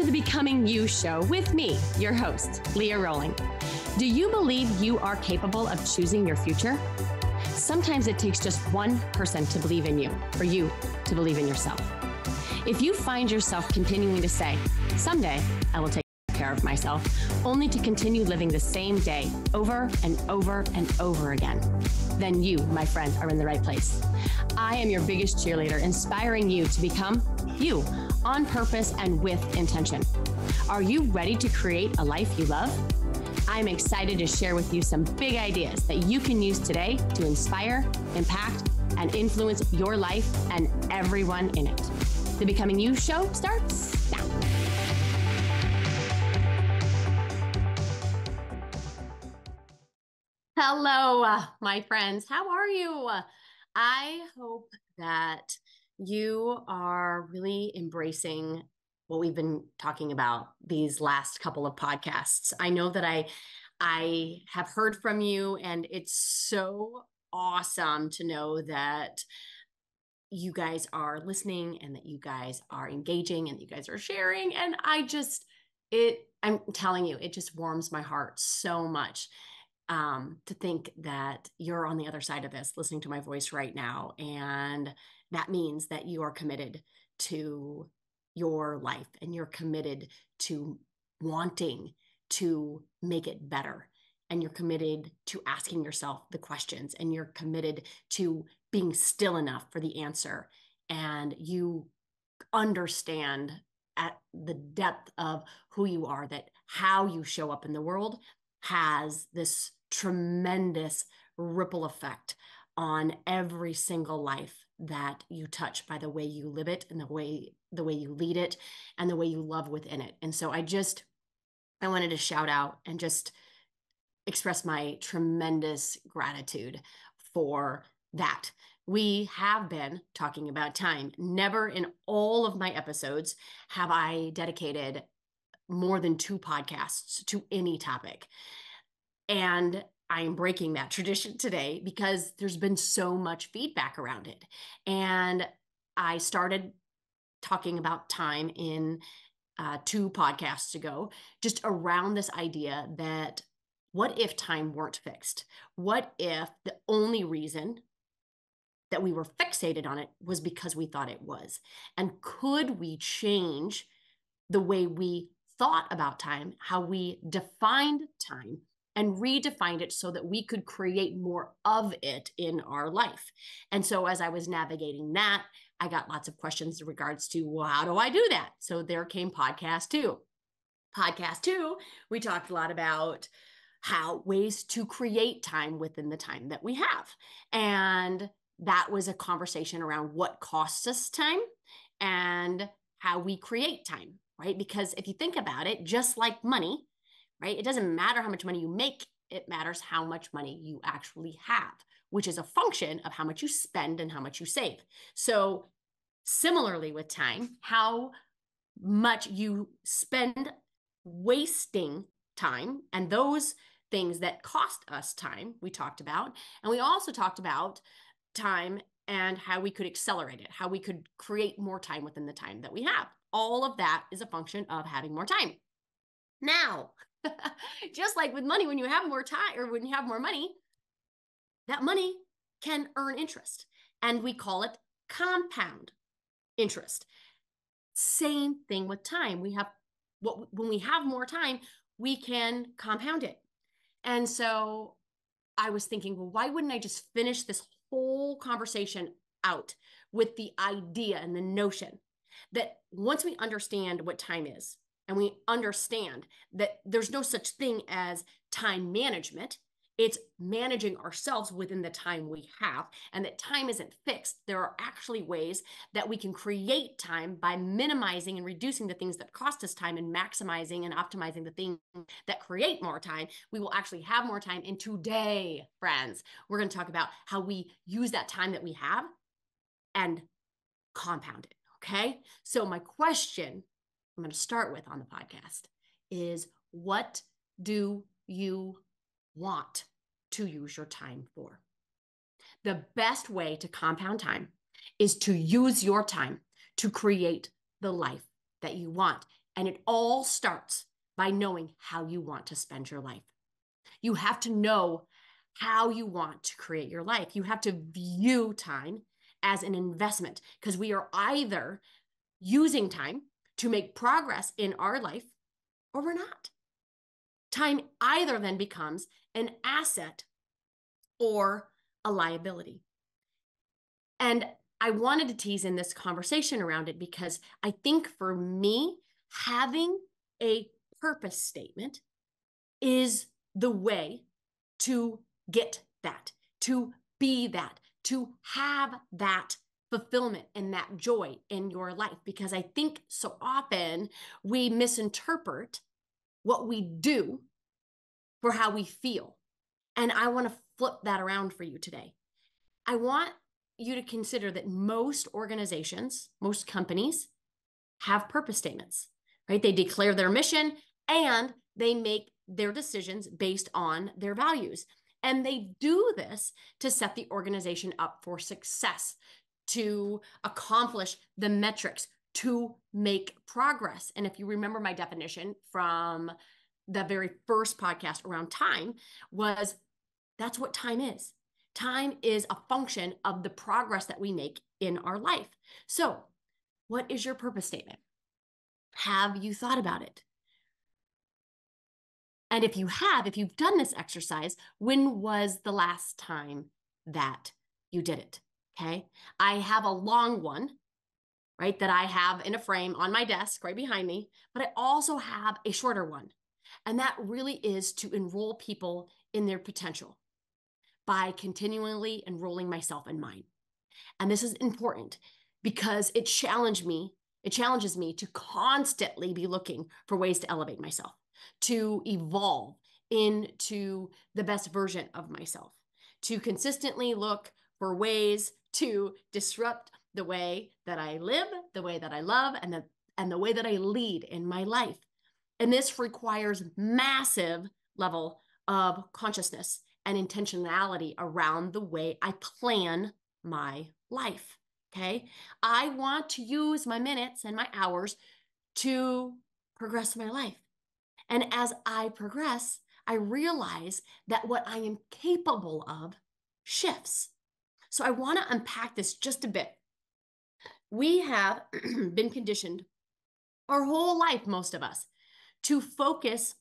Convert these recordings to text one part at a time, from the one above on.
to the Becoming You show with me, your host, Leah Rowling. Do you believe you are capable of choosing your future? Sometimes it takes just one person to believe in you, for you to believe in yourself. If you find yourself continuing to say, someday I will take care of myself, only to continue living the same day over and over and over again, then you, my friend, are in the right place. I am your biggest cheerleader, inspiring you to become you on purpose and with intention. Are you ready to create a life you love? I'm excited to share with you some big ideas that you can use today to inspire, impact, and influence your life and everyone in it. The Becoming You show starts now. Hello, my friends. How are you? I hope that you are really embracing what we've been talking about these last couple of podcasts. I know that I have heard from you, and it's so awesome to know that you guys are listening and that you guys are engaging and you guys are sharing. And I'm telling you, it just warms my heart so much to think that you're on the other side of this, listening to my voice right now. And that means that you are committed to your life and you're committed to wanting to make it better. And you're committed to asking yourself the questions, and you're committed to being still enough for the answer. And you understand at the depth of who you are, that how you show up in the world has this tremendous ripple effect on every single life that you touch by the way you live it and the way you lead it and the way you love within it. And so I wanted to shout out and just express my tremendous gratitude for that. We have been talking about time. Never in all of my episodes have I dedicated more than 2 podcasts to any topic. And I am breaking that tradition today because there's been so much feedback around it. And I started talking about time in 2 podcasts ago, just around this idea that what if time weren't fixed? What if the only reason that we were fixated on it was because we thought it was? And could we change the way we thought about time, how we defined time, and redefined it so that we could create more of it in our life? And so as I was navigating that, I got lots of questions in regards to, well, how do I do that? So there came podcast 2. Podcast 2, we talked a lot about how ways to create time within the time that we have. And that was a conversation around what costs us time and how we create time, right? Because if you think about it, just like money, right? It doesn't matter how much money you make, it matters how much money you actually have, which is a function of how much you spend and how much you save. So similarly with time, how much you spend wasting time and those things that cost us time, we talked about. And we also talked about time and how we could accelerate it, how we could create more time within the time that we have. All of that is a function of having more time. Now, just like with money, when you have more time or when you have more money, that money can earn interest. And we call it compound interest. Same thing with time. When we have more time, we can compound it. And so I was thinking, well, why wouldn't I just finish this whole conversation out with the idea and the notion that once we understand what time is, and we understand that there's no such thing as time management, it's managing ourselves within the time we have, and that time isn't fixed. There are actually ways that we can create time by minimizing and reducing the things that cost us time and maximizing and optimizing the things that create more time. We will actually have more time. And today, friends, we're going to talk about how we use that time that we have and compound it. Okay. So my question I'm going to start with on the podcast is, what do you want to use your time for? The best way to compound time is to use your time to create the life that you want. And it all starts by knowing how you want to spend your life. You have to know how you want to create your life. You have to view time as an investment because we are either using time to make progress in our life or we're not. Time either then becomes an asset or a liability. And I wanted to tease in this conversation around it because I think for me, having a purpose statement is the way to get that, to be that, to have that fulfillment and that joy in your life. Because I think so often we misinterpret what we do for how we feel. And I want to flip that around for you today. I want you to consider that most organizations, most companies have purpose statements, right? They declare their mission and they make their decisions based on their values. And they do this to set the organization up for success, to accomplish the metrics, to make progress. And if you remember my definition from the very first podcast around time was that's what time is. Time is a function of the progress that we make in our life. So, what is your purpose statement? Have you thought about it? And if you've done this exercise, when was the last time that you did it? Okay. I have a long one, right, that I have in a frame on my desk right behind me, but I also have a shorter one. And that really is to enroll people in their potential by continually enrolling myself in mine. And this is important because it challenges me to constantly be looking for ways to elevate myself, to evolve into the best version of myself, to consistently look for ways to disrupt the way that I live, the way that I love, and the way that I lead in my life. And this requires massive level of consciousness and intentionality around the way I plan my life. Okay. I want to use my minutes and my hours to progress my life. And as I progress, I realize that what I am capable of shifts. So I want to unpack this just a bit. We have been conditioned our whole life, most of us, to focus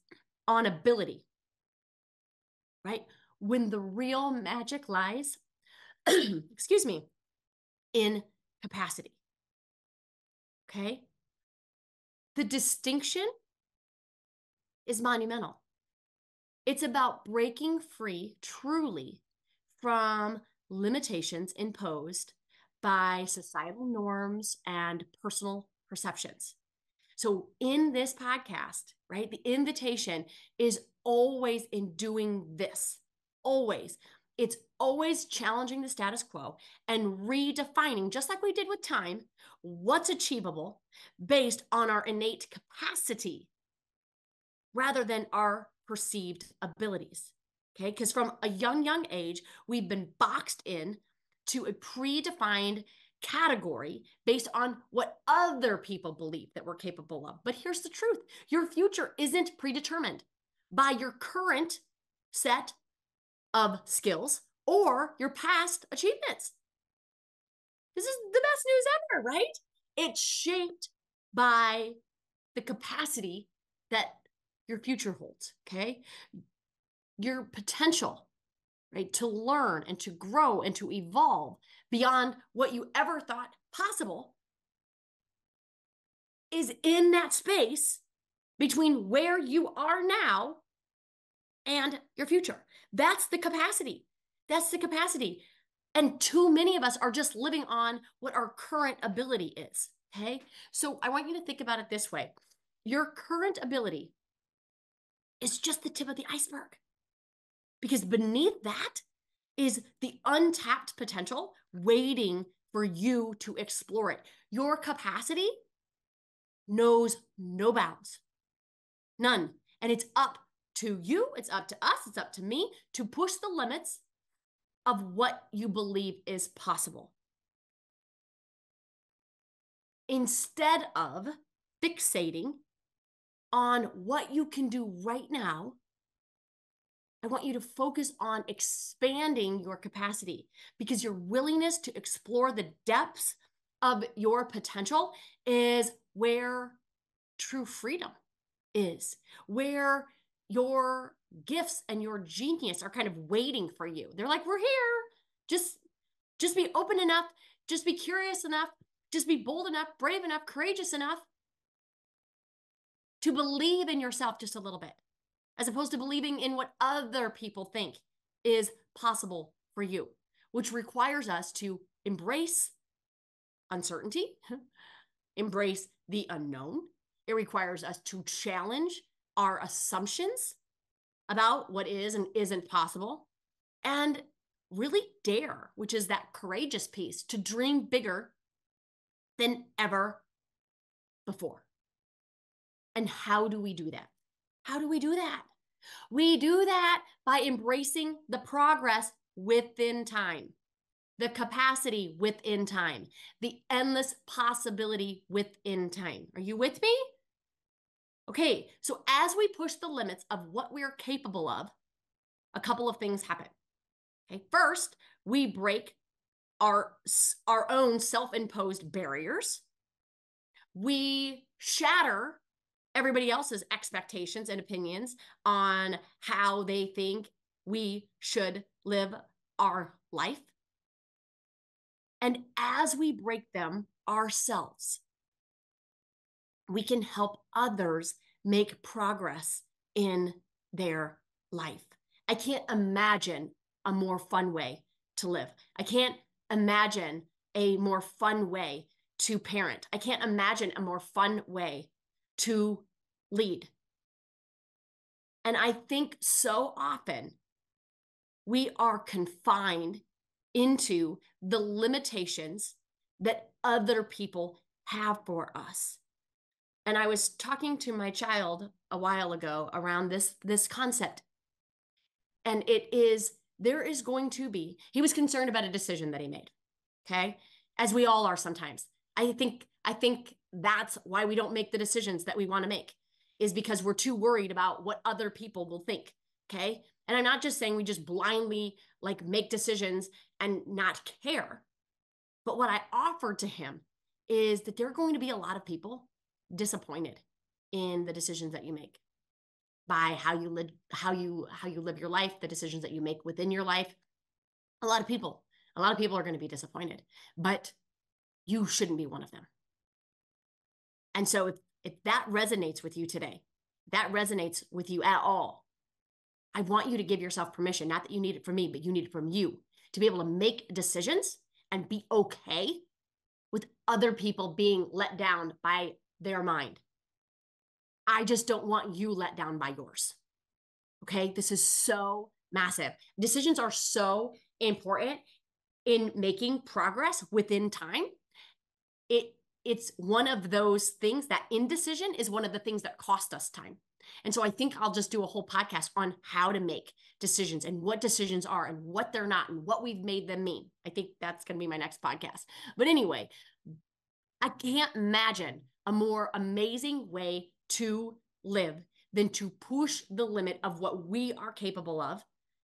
on ability, right? When the real magic lies, excuse me, in capacity. Okay. The distinction is monumental. It's about breaking free truly from limitations imposed by societal norms and personal perceptions. So, in this podcast, right, the invitation is always in doing this, always. It's always challenging the status quo and redefining, just like we did with time, what's achievable based on our innate capacity rather than our perceived abilities. Okay, because from a young age, we've been boxed in to a predefined category based on what other people believe that we're capable of. But here's the truth. Your future isn't predetermined by your current set of skills or your past achievements. This is the best news ever, right? It's shaped by the capacity that your future holds, okay? Your potential, right, to learn and to grow and to evolve beyond what you ever thought possible is in that space between where you are now and your future. That's the capacity. That's the capacity. And too many of us are just living on what our current ability is. Okay. So I want you to think about it this way. Your current ability is just the tip of the iceberg because beneath that is the untapped potential waiting for you to explore it. Your capacity knows no bounds, none. And it's up to you, it's up to us, it's up to me to push the limits of what you believe is possible. Instead of fixating on what you can do right now. I want you to focus on expanding your capacity, because your willingness to explore the depths of your potential is where true freedom is, where your gifts and your genius are kind of waiting for you. They're like, we're here. Just be open enough, just be curious enough, just be bold enough, brave enough, courageous enough to believe in yourself just a little bit, as opposed to believing in what other people think is possible for you, which requires us to embrace uncertainty, embrace the unknown. It requires us to challenge our assumptions about what is and isn't possible, and really dare, which is that courageous piece, to dream bigger than ever before. And how do we do that? How do we do that? We do that by embracing the progress within time, the capacity within time, the endless possibility within time. Are you with me? Okay, so as we push the limits of what we are capable of, a couple of things happen. Okay, first, we break our own self-imposed barriers. We shatter everybody else's expectations and opinions on how they think we should live our life. And as we break them ourselves, we can help others make progress in their life. I can't imagine a more fun way to live. I can't imagine a more fun way to parent. I can't imagine a more fun way to lead. And I think so often we are confined into the limitations that other people have for us. And I was talking to my child a while ago around this concept. And there is going to be, he was concerned about a decision that he made. Okay. As we all are sometimes. I think that's why we don't make the decisions that we want to make, is because we're too worried about what other people will think. Okay. And I'm not just saying we just blindly like make decisions and not care. But what I offered to him is that there are going to be a lot of people disappointed in the decisions that you make, by how you live your life, the decisions that you make within your life. A lot of people are going to be disappointed, but you shouldn't be one of them. And so if that resonates with you today, that resonates with you at all, I want you to give yourself permission, not that you need it from me, but you need it from you, to be able to make decisions and be okay with other people being let down by their mind. I just don't want you let down by yours. Okay, this is so massive. Decisions are so important in making progress within time. It's one of those things that indecision is one of the things that cost us time. And so I think I'll just do a whole podcast on how to make decisions and what decisions are and what they're not and what we've made them mean. I think that's going to be my next podcast. But anyway, I can't imagine a more amazing way to live than to push the limit of what we are capable of,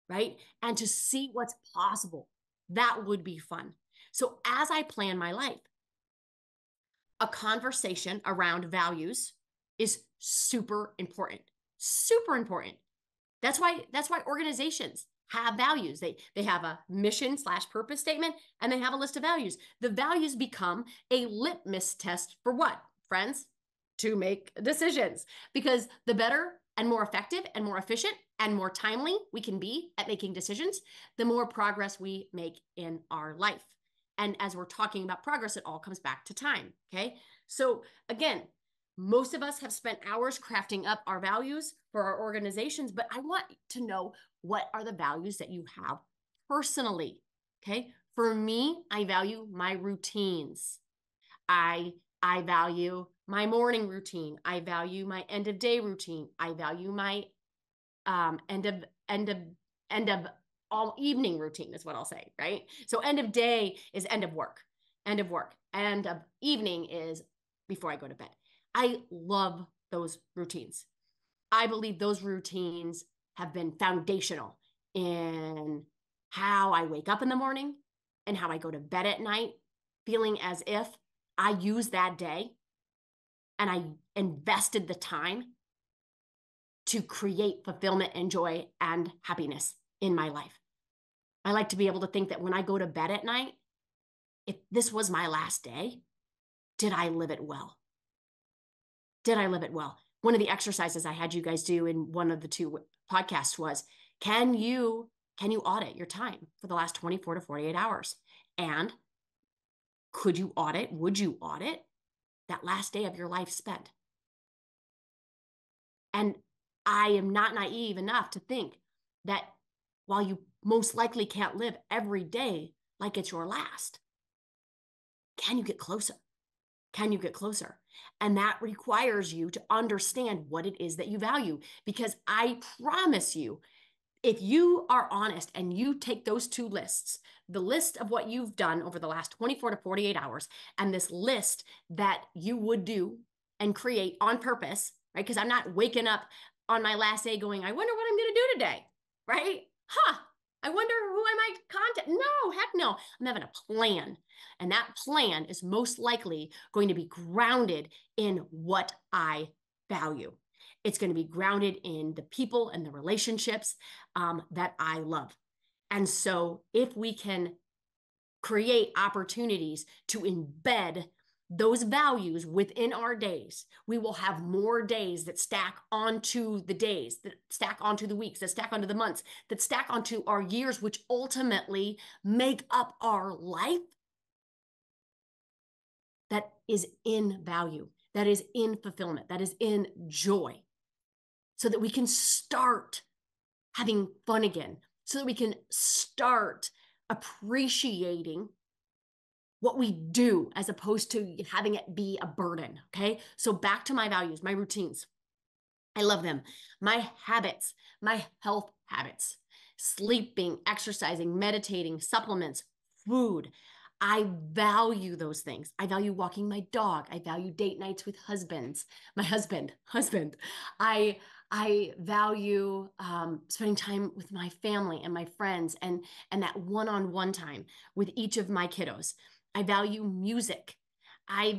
right? And to see what's possible. That would be fun. So as I plan my life, a conversation around values is super important. Super important. That's why organizations have values. They have a mission/purpose statement, and they have a list of values. The values become a litmus test for what, friends? To make decisions. Because the better and more effective and more efficient and more timely we can be at making decisions, the more progress we make in our life. And as we're talking about progress, it all comes back to time. Okay. So again, most of us have spent hours crafting up our values for our organizations, but I want to know, what are the values that you have personally? Okay. For me, I value my routines. I value my morning routine. I value my end of day routine. I value my end of all evening routine is what I'll say, right? So end of day is end of work. End of evening is before I go to bed. I love those routines. I believe those routines have been foundational in how I wake up in the morning and how I go to bed at night, feeling as if I used that day and I invested the time to create fulfillment and joy and happiness in my life. I like to be able to think that when I go to bed at night, if this was my last day, did I live it well? Did I live it well? One of the exercises I had you guys do in one of the two podcasts was, can you audit your time for the last 24 to 48 hours? And would you audit that last day of your life spent? And I am not naive enough to think that while you most likely can't live every day like it's your last, can you get closer? Can you get closer? And that requires you to understand what it is that you value. Because I promise you, if you are honest and you take those two lists, the list of what you've done over the last 24 to 48 hours, and this list that you would do and create on purpose, right? Because I'm not waking up on my last day going, I wonder what I'm going to do today, right? I wonder who I might contact. No, heck no. I'm having a plan. And that plan is most likely going to be grounded in what I value. It's going to be grounded in the people and the relationships that I love. And so if we can create opportunities to embed those values within our days, we will have more days that stack onto the days, that stack onto the weeks, that stack onto the months, that stack onto our years, which ultimately make up our life that is in value, that is in fulfillment, that is in joy, so that we can start having fun again, so that we can start appreciating what we do as opposed to having it be a burden. Okay. So back to my values, my routines. I love them. My habits, my health habits, sleeping, exercising, meditating, supplements, food. I value those things. I value walking my dog. I value date nights with my husband. I value spending time with my family and my friends and that one-on-one time with each of my kiddos. I value music. I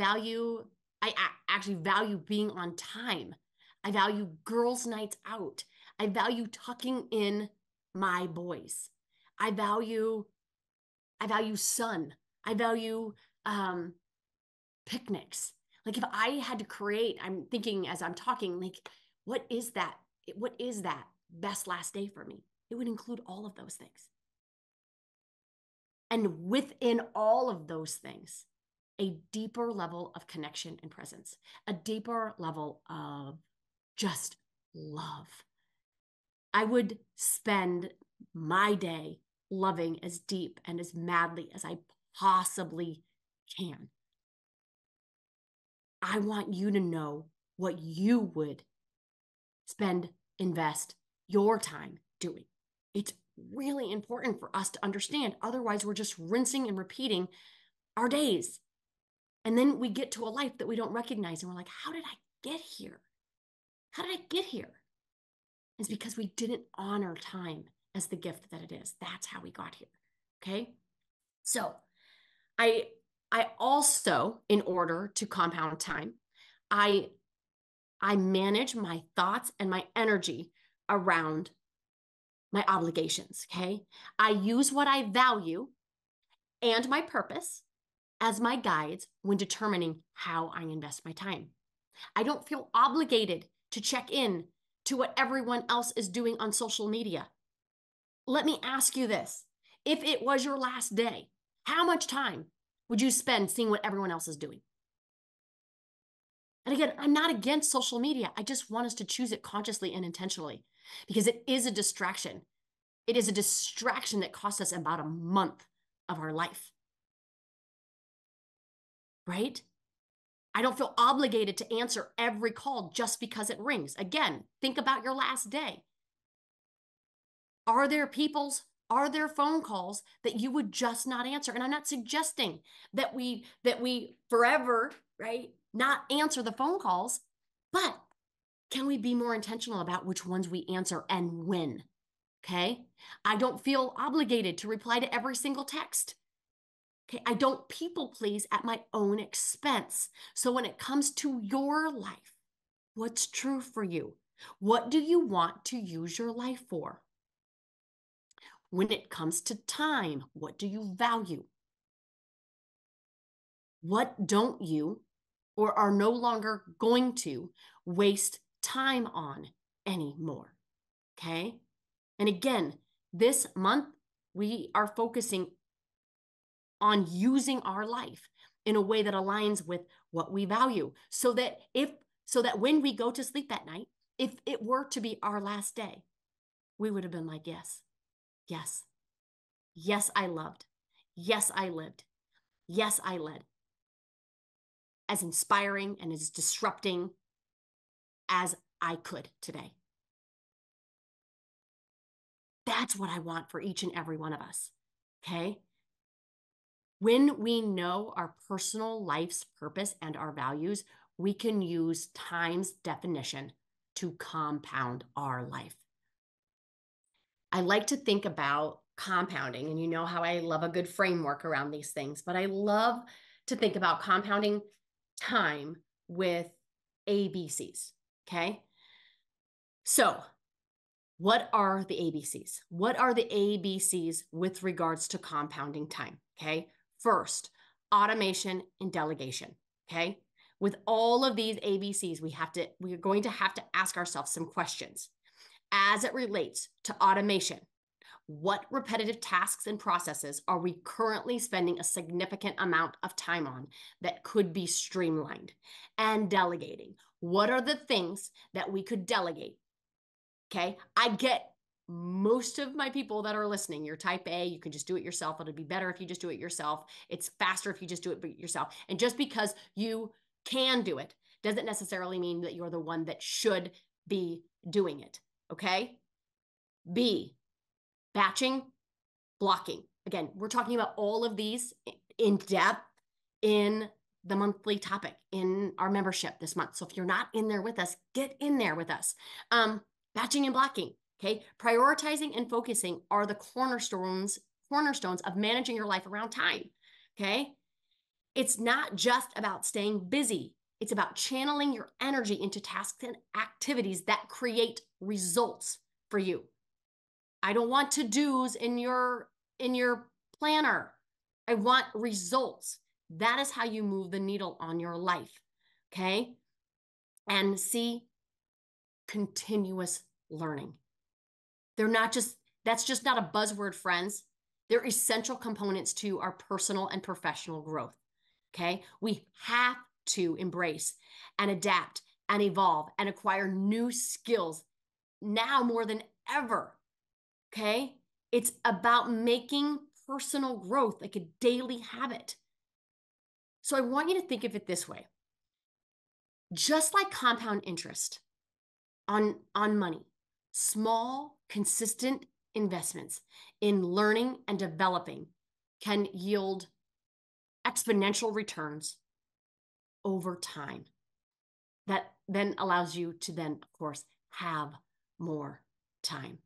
actually value being on time. I value girls' nights out. I value tucking in my boys. I value sun. I value picnics. Like if I had to create, I'm thinking as I'm talking, like, what is that? What is that best last day for me? It would include all of those things. And within all of those things, a deeper level of connection and presence, a deeper level of just love. I would spend my day loving as deep and as madly as I possibly can. I want you to know what you would invest your time doing. It's really important for us to understand. Otherwise, we're just rinsing and repeating our days. And then we get to a life that we don't recognize. And we're like, how did I get here? How did I get here? It's because we didn't honor time as the gift that it is. That's how we got here. Okay. So I also, in order to compound time, I manage my thoughts and my energy around my obligations. Okay. I use what I value and my purpose as my guides when determining how I invest my time. I don't feel obligated to check in to what everyone else is doing on social media. Let me ask you this. If it was your last day, how much time would you spend seeing what everyone else is doing? And again, I'm not against social media. I just want us to choose it consciously and intentionally because it is a distraction. It is a distraction that costs us about a month of our life, right? I don't feel obligated to answer every call just because it rings. Again, think about your last day. Are there phone calls that you would just not answer? And I'm not suggesting that we forever, right, not answer the phone calls, but Can we be more intentional about which ones we answer and when? Okay. I don't feel obligated to reply to every single text. Okay. I don't people please at my own expense. So when it comes to your life, what's true for you? What do you want to use your life for? When it comes to time, what do you value? What don't you or are no longer going to waste time on anymore? Okay. And again, this month, we are focusing on using our life in a way that aligns with what we value so that when we go to sleep at night, if it were to be our last day, we would have been like, yes, yes, yes, I loved. Yes, I lived. Yes, I led. As inspiring and as disrupting as I could today. That's what I want for each and every one of us. Okay. When we know our personal life's purpose and our values, we can use time's definition to compound our life. I like to think about compounding, and you know how I love a good framework around these things, but I love to think about compounding time with ABCs. Okay. So, what are the ABCs? What are the ABCs with regards to compounding time? Okay. First, automation and delegation. Okay. With all of these ABCs, we're going to have to ask ourselves some questions as it relates to automation. What repetitive tasks and processes are we currently spending a significant amount of time on that could be streamlined? And delegating. What are the things that we could delegate? Okay. I get most of my people that are listening. You're type A, you can just do it yourself. It'll be better if you just do it yourself. It's faster if you just do it yourself. And just because you can do it doesn't necessarily mean that you're the one that should be doing it. Okay. B, batching, blocking. Again, we're talking about all of these in depth in the monthly topic in our membership this month. So if you're not in there with us, get in there with us. Batching and blocking. Okay. Prioritizing and focusing are the cornerstones of managing your life around time. Okay. It's not just about staying busy. It's about channeling your energy into tasks and activities that create results for you. I don't want to-dos in your planner. I want results. That is how you move the needle on your life. Okay. And see, continuous learning. That's just not a buzzword, friends. They're essential components to our personal and professional growth. Okay. We have to embrace and adapt and evolve and acquire new skills now more than ever. Okay. It's about making personal growth like a daily habit. So I want you to think of it this way. Just like compound interest on money, small, consistent investments in learning and developing can yield exponential returns over time. That then allows you to then, of course, have more time.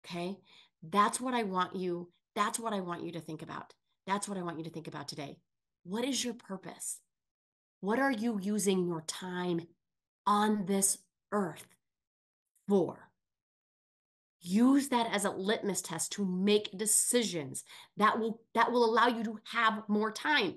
Okay. That's what I want you to think about. That's what I want you to think about today. What is your purpose? What are you using your time on this earth for? Use that as a litmus test to make decisions that will allow you to have more time.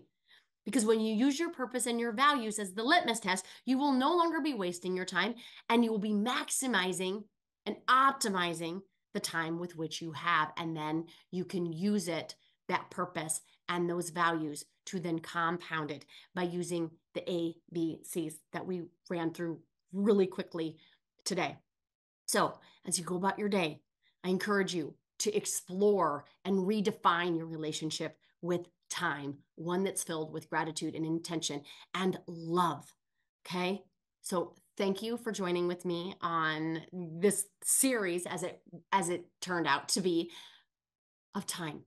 Because when you use your purpose and your values as the litmus test, you will no longer be wasting your time and you will be maximizing and optimizing the time with which you have. And then you can use it, that purpose and those values, to then compound it by using the A, B, C's that we ran through really quickly today. So as you go about your day, I encourage you to explore and redefine your relationship with time, one that's filled with gratitude and intention and love. Okay. So thank you for joining with me on this series as it turned out to be of time.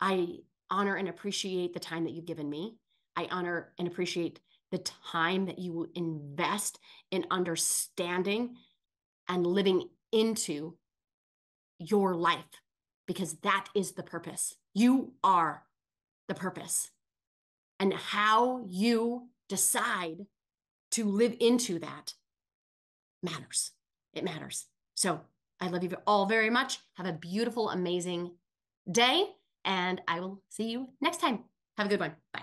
I honor and appreciate the time that you've given me. I honor and appreciate the time that you invest in understanding and living into your life, because that is the purpose. You are the purpose. And how you decide to live into that matters. It matters. So I love you all very much. Have a beautiful, amazing day, and I will see you next time. Have a good one. Bye.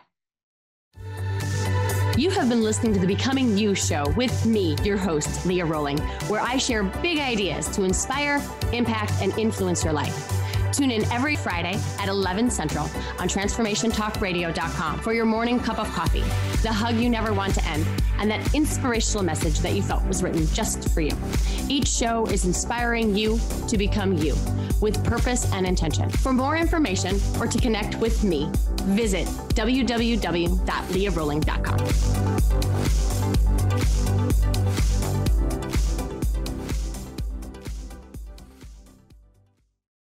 You have been listening to the Becoming You show with me, your host, Leah Rolling, where I share big ideas to inspire, impact, and influence your life. Tune in every Friday at 11 Central on transformationtalkradio.com for your morning cup of coffee, the hug you never want to end, and that inspirational message that you felt was written just for you. Each show is inspiring you to become you with purpose and intention. For more information or to connect with me, visit www.leahrolling.com.